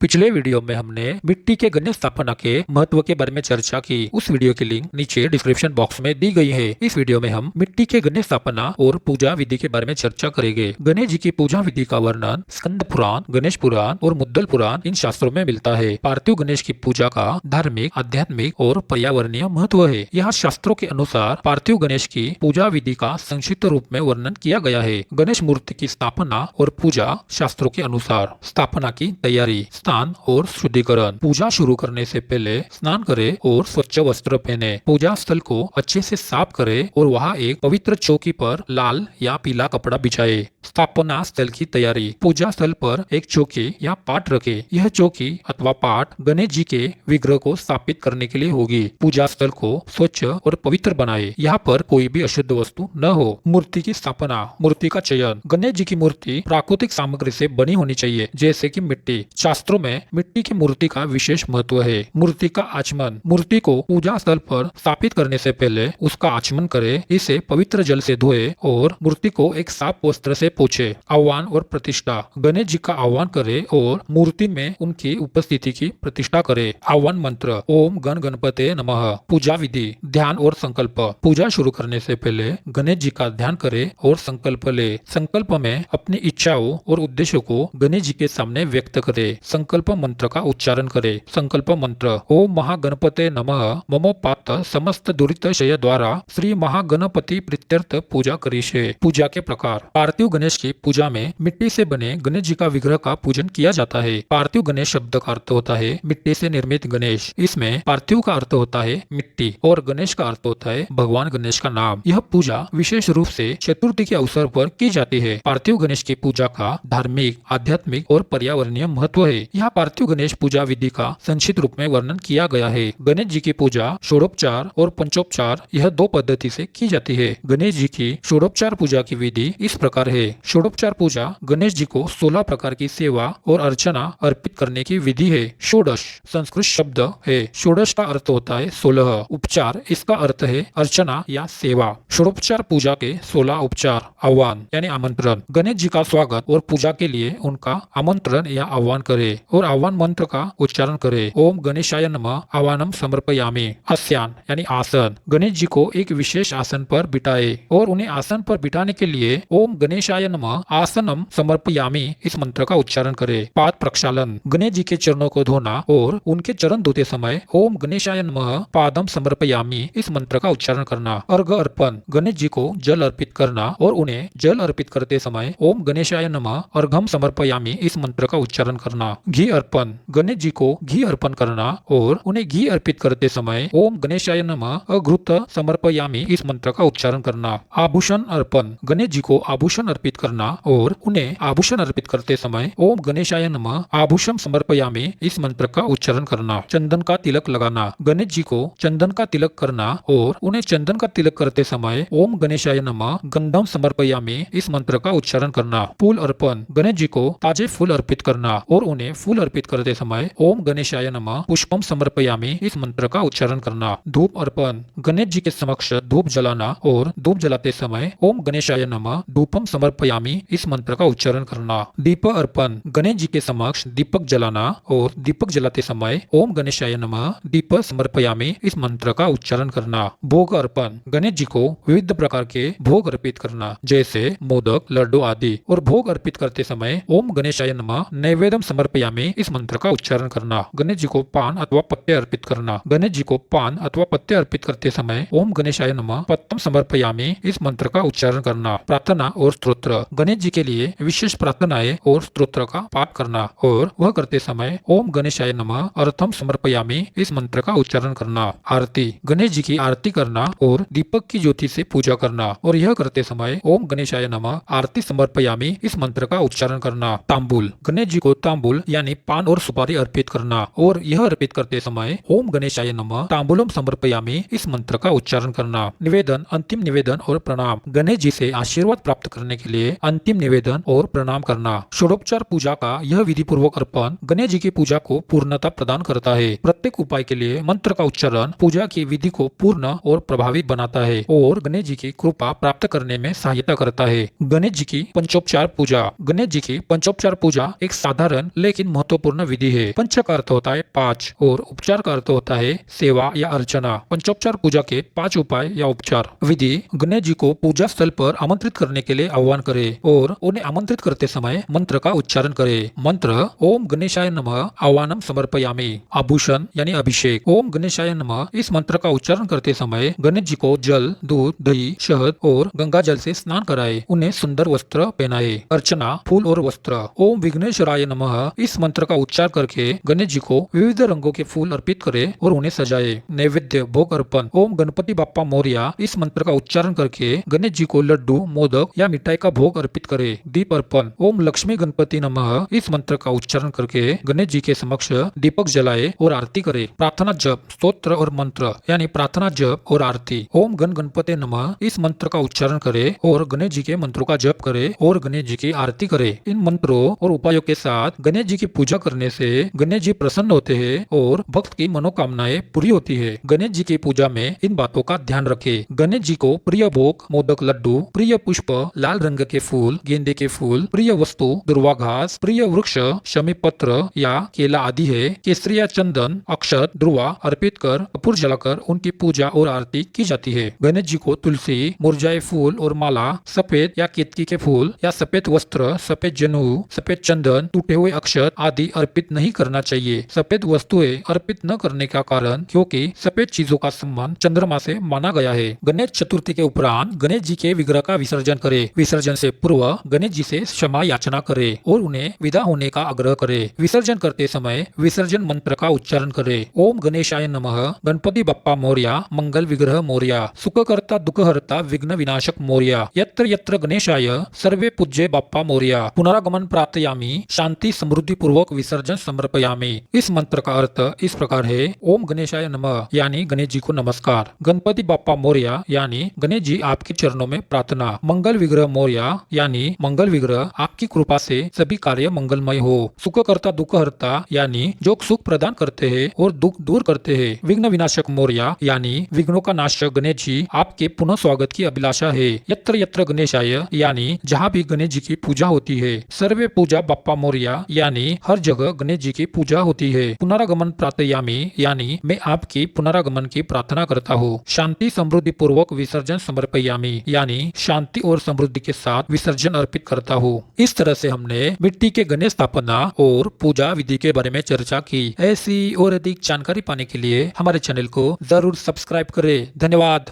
पिछले वीडियो में हमने मिट्टी के गणेश स्थापना के महत्व के बारे में चर्चा की। उस वीडियो की लिंक नीचे डिस्क्रिप्शन बॉक्स में दी गई है। इस वीडियो में हम मिट्टी के गणेश स्थापना और पूजा विधि के बारे में चर्चा करेंगे। गणेश जी की पूजा विधि का वर्णन स्कंद पुराण, गणेश पुराण और मुद्दल पुराण इन शास्त्रों में मिलता है। पार्थिव गणेश की पूजा का धार्मिक, आध्यात्मिक और पर्यावरणीय महत्व है। यहाँ शास्त्रों के अनुसार पार्थिव गणेश की पूजा विधि का संक्षिप्त रूप में वर्णन किया गया है। गणेश मूर्ति की स्थापना और पूजा शास्त्रों के अनुसार। स्थापना की तैयारी, स्नान और शुद्धिकरण। पूजा शुरू करने से पहले स्नान करें और स्वच्छ वस्त्र पहने। पूजा स्थल को अच्छे से साफ करें और वहाँ एक पवित्र चौकी पर लाल या पीला कपड़ा बिछाए। स्थापना स्थल की तैयारी, पूजा स्थल पर एक चौकी या पाट रखे। यह चौकी अथवा पाट गणेश जी के विग्रह को स्थापित करने के लिए होगी। पूजा स्थल को स्वच्छ और पवित्र बनाए। यहाँ पर कोई भी अशुद्ध वस्तु न हो। मूर्ति की स्थापना, मूर्ति का चयन। गणेश जी की मूर्ति प्राकृतिक सामग्री से बनी होनी चाहिए, जैसे कि मिट्टी। शास्त्रों में मिट्टी की मूर्ति का विशेष महत्व है। मूर्ति का आचमन, मूर्ति को पूजा स्थल पर स्थापित करने से पहले उसका आचमन करें। इसे पवित्र जल से धोए और मूर्ति को एक साफ वस्त्र से पोंछे। आह्वान और प्रतिष्ठा, गणेश जी का आह्वान करें और मूर्ति में उनकी उपस्थिति की प्रतिष्ठा करें। आह्वान मंत्र, ओम गण गणपते नमः। पूजा विधि, ध्यान और संकल्प। पूजा शुरू करने से पहले गणेश जी का ध्यान करें और संकल्प ले। संकल्प में अपनी इच्छाओं और उद्देश्यों को गणेश जी के सामने व्यक्त करें। संकल्प मंत्र का उच्चारण करें। संकल्प मंत्र, ओम महागणपते नमः ममोपात समस्त दुरित क्षय द्वारा श्री महागणपति प्रीत्यर्थ पूजा करिष्ये। पूजा के प्रकार। पार्थिव गणेश की पूजा में मिट्टी से बने गणेश जी का विग्रह का पूजन किया जाता है। पार्थिव गणेश शब्द का अर्थ होता है मिट्टी से निर्मित गणेश। इसमें पार्थिव का अर्थ होता है मिट्टी और गणेश का अर्थ होता है भगवान गणेश का नाम। यह पूजा विशेष रूप से चतुर्थी के अवसर पर की जाती है। पार्थिव गणेश की पूजा का धार्मिक, आध्यात्मिक और पर्यावरणीय महत्व है। यहाँ पार्थिव गणेश पूजा विधि का संक्षिप्त रूप में वर्णन किया गया है। गणेश जी की पूजा षोडोपचार और पंचोपचार, यह दो पद्धति से की जाती है। गणेश जी की षोडोपचार पूजा की विधि इस प्रकार है। षोडोपचार पूजा गणेश जी को 16 प्रकार की सेवा और अर्चना अर्पित करने की विधि है। षोडश संस्कृत शब्द है। षोडश का अर्थ होता है 16। उपचार, इसका अर्थ है अर्चना या सेवा। षोडोपचार पूजा के 16 उपचार। आह्वान यानी आमंत्रण, गणेश जी का स्वागत और पूजा के लिए उनका आमंत्रण या आह्वान करे और आह्वान मंत्र का उच्चारण करे। ओम गणेशाय नमः आह्वानम समर्पयामि। आस्यान यानी आसन, गणेश जी को एक विशेष आसन पर बिठाए और उन्हें आसन पर बिठाने के लिए ओम गणेशाय नमः आसनम समर्पयामि इस मंत्र का उच्चारण करे। पाद प्रक्षालन, गणेश जी के चरणों को धोना और उनके चरण धोते समय ओम गणेशाय नमः पादम समर्पयामि इस मंत्र का उच्चारण करना। अर्घ अर्पण, गणेश जी को जल अर्पित करना और उन्हें जल अर्पित करते समय ओम गणेशाय नमः अर्घम समर्पयामि इस मंत्र का उच्चारण करना। घी अर्पण, गणेश जी को घी अर्पण करना और उन्हें घी अर्पित करते समय ओम गणेशाय नमः अघृत समर्पयामि इस मंत्र का उच्चारण करना। आभूषण अर्पण, गणेश जी को आभूषण अर्पित करना और उन्हें आभूषण अर्पित करते समय ओम गणेशाय नमः आभूषण समर्पयामि इस मंत्र का उच्चारण करना। चंदन का तिलक लगाना, गणेश जी को चंदन का तिलक करना और उन्हें चंदन का तिलक करते समय ओम गणेशाय नमः गंधम समर्पयामि इस मंत्र का उच्चारण करना। फूल अर्पण, गणेश जी को ताजे फूल अर्पित करना और उन्हें फूल अर्पित करते समय ओम गणेशाय नमः पुष्पम समर्पयामि इस मंत्र का उच्चारण करना। धूप अर्पण, गणेश जी के समक्ष धूप जलाना और धूप जलाते समय ओम गणेशाय नमः धूपम समर्पयामि इस मंत्र का उच्चारण करना। दीप अर्पण, गणेश जी के समक्ष दीपक जलाना और दीपक जलाते समय ओम गणेशाय नमः दीप समर्पयामि इस मंत्र का उच्चारण करना। भोग अर्पण, गणेश जी को विविध प्रकार के भोग अर्पित करना, जैसे मोदक, लड्डू आदि, और भोग अर्पित करते समय ओम गणेशाय नमः नैवेद्यम समर्पयामि इस मंत्र का उच्चारण करना। गणेश जी को पान अथवा पत्ते अर्पित करना, गणेश जी को पान अथवा पत्ते अर्पित करते समय ओम गणेशाय नमः पत्तम समर्पयामि इस मंत्र का उच्चारण करना। प्रार्थना और स्तोत्र, गणेश जी के लिए विशेष प्रार्थनाएं और स्तोत्र का पाठ करना और वह करते समय ओम गणेशाय नमः अर्थम समर्पयामि इस मंत्र का उच्चारण करना। आरती, गणेश जी की आरती करना और दीपक की ज्योति से पूजा करना और यह करते समय ओम गणेशाय नमः आरती समर्पयामि इस मंत्र का उच्चारण करना। तांबूल, गणेश जी को तांबूल यानी पान और सुपारी अर्पित करना और यह अर्पित करते समय ओम गणेशाय नमः तांबूलम समर्पयामि इस मंत्र का उच्चारण करना। निवेदन, अंतिम निवेदन और प्रणाम, गणेश जी से आशीर्वाद प्राप्त करने के लिए अंतिम निवेदन और प्रणाम करना। षोडोपचार पूजा का यह विधि पूर्वक अर्पण गणेश जी की पूजा को पूर्णता प्रदान करता है। प्रत्येक उपाय के लिए मंत्र का उच्चारण पूजा की विधि को पूर्ण और प्रभावित बनाता है और गणेश जी की कृपा प्राप्त करने में सहायता करता है। गणेश जी की पंचोपचार पूजा, गणेश जी की पंचोपचार पूजा एक साधारण लेकिन महत्वपूर्ण विधि है। पंच का अर्थ होता है 5 और उपचार का अर्थ होता है सेवा या अर्चना। पंचोपचार पूजा के 5 उपाय या उपचार। विधि: गणेश जी को पूजा स्थल पर आमंत्रित करने के लिए आह्वान करे और उन्हें आमंत्रित करते समय मंत्र का उच्चारण करे। मंत्र: ओम गणेशाय नमः आह्वानम समर्पयामि। आभूषण यानी अभिषेक: ओम गणेशाय नमः। इस मंत्र का उच्चारण करते समय गणेश जी को जल, दूध, दही, शहद और गंगा जल से स्नान कराए। उन्हें सुंदर वस्त्र पहनाए। अर्चना: फूल और वस्त्र। ओम विघ्नेश्वराय नमः। इस मंत्र का उच्चार करके गणेश जी को विविध रंगों के फूल अर्पित करे और उन्हें सजाए। नैवेद्य, भोग अर्पण: ओम गणपति बाप्पा मोरया। इस मंत्र का उच्चारण करके गणेश जी को लड्डू, मोदक या मिठाई का भोग अर्पित करे। दीप अर्पण: ओम लक्ष्मी गणपति नमः। इस मंत्र का उच्चारण करके गणेश जी के समक्ष दीपक जलाए और आरती करे। प्रार्थना जप, स्तोत्र और मंत्र यानी प्रार्थना जप और आरती: ओम गण गणपते नमः। इस मंत्र का उच्चारण करे और गणेश जी के मंत्रों का जप करे और गणेश जी की आरती करे। इन मंत्रों और उपायों के साथ गणेश जी की पूजा करने से गणेश जी प्रसन्न होते हैं और भक्त की मनोकामनाएं पूरी होती है। गणेश जी की पूजा में इन बातों का ध्यान रखें। गणेश जी को प्रिय भोग मोदक, लड्डू, प्रिय पुष्प, लाल रंग के फूल, गेंदे के फूल, प्रिय वस्तु दुर्वा घास, प्रिय वृक्ष शमी पत्र या केला आदि है। केसरी या चंदन, अक्षत, ध्रुवा अर्पित कर कपूर जलाकर उनकी पूजा और आरती की जाती है। गणेश जी को तुलसी, मुरझाए फूल और माला, सफेद या केतकी के फूल या सफेद वस्त्र, सफेद जनेऊ, सफेद चंदन, टूटे हुए अक्षत आदि अर्पित नहीं करना चाहिए। सफेद वस्तुएं अर्पित न करने का कारण क्योंकि सफेद चीजों का संबंध चंद्रमा से माना गया है। गणेश चतुर्थी के उपरांत गणेश जी के विग्रह का विसर्जन करे। विसर्जन से पूर्व गणेश जी से क्षमा याचना करे और उन्हें विदा होने का आग्रह करे। विसर्जन करते समय विसर्जन मंत्र का उच्चारण करे। ओम गणेशाय नमः, गणपति बप्पा मोरया, मंगल विग्रह मोरया, सुखकर्ता दुःखहर्ता विघ्न विनाशक मोरया, यत्र यत्र गणेशाय सर्वे पूज्य बाप्पा मोरया। पुनरागमन प्रार्थयामि, शांति समृद्धि पूर्वक विसर्जन समर्पयामि। इस मंत्र का अर्थ इस प्रकार है: ओम गणेशाय नमः यानी गणेश जी को नमस्कार। गणपति बाप्पा मोरया यानी गणेश जी आपके चरणों में प्रार्थना। मंगल विग्रह मोरया यानी मंगल विग्रह आपकी कृपा से सभी कार्य मंगलमय हो। सुखकर्ता दुःखहर्ता यानी जो सुख प्रदान करते हैं और दुख दूर करते हैं। विघ्न विनाशक मोरया यानी विघ्नों का नाशक गणेश जी आपके पुनः स्वागत की अभिलाषा है। यत्र यत्र गणेशाय यानी जहाँ भी गणेश जी की पूजा होती है। सर्वे पूजा बाप्पा मोरया यानी हर जगह गणेश जी की पूजा होती है। पुनरागमन प्रार्थयामि यानी मैं आपकी पुनरागमन की प्रार्थना करता हूँ। शांति समृद्धि पूर्वक विसर्जन समर्पयामि यानी शांति और समृद्धि के साथ विसर्जन अर्पित करता हूँ। इस तरह से हमने मिट्टी के गणेश स्थापना और पूजा विधि के बारे में चर्चा की। ऐसी और अधिक जानकारी पाने के लिए हमारे चैनल को जरूर सब्सक्राइब करें। धन्यवाद।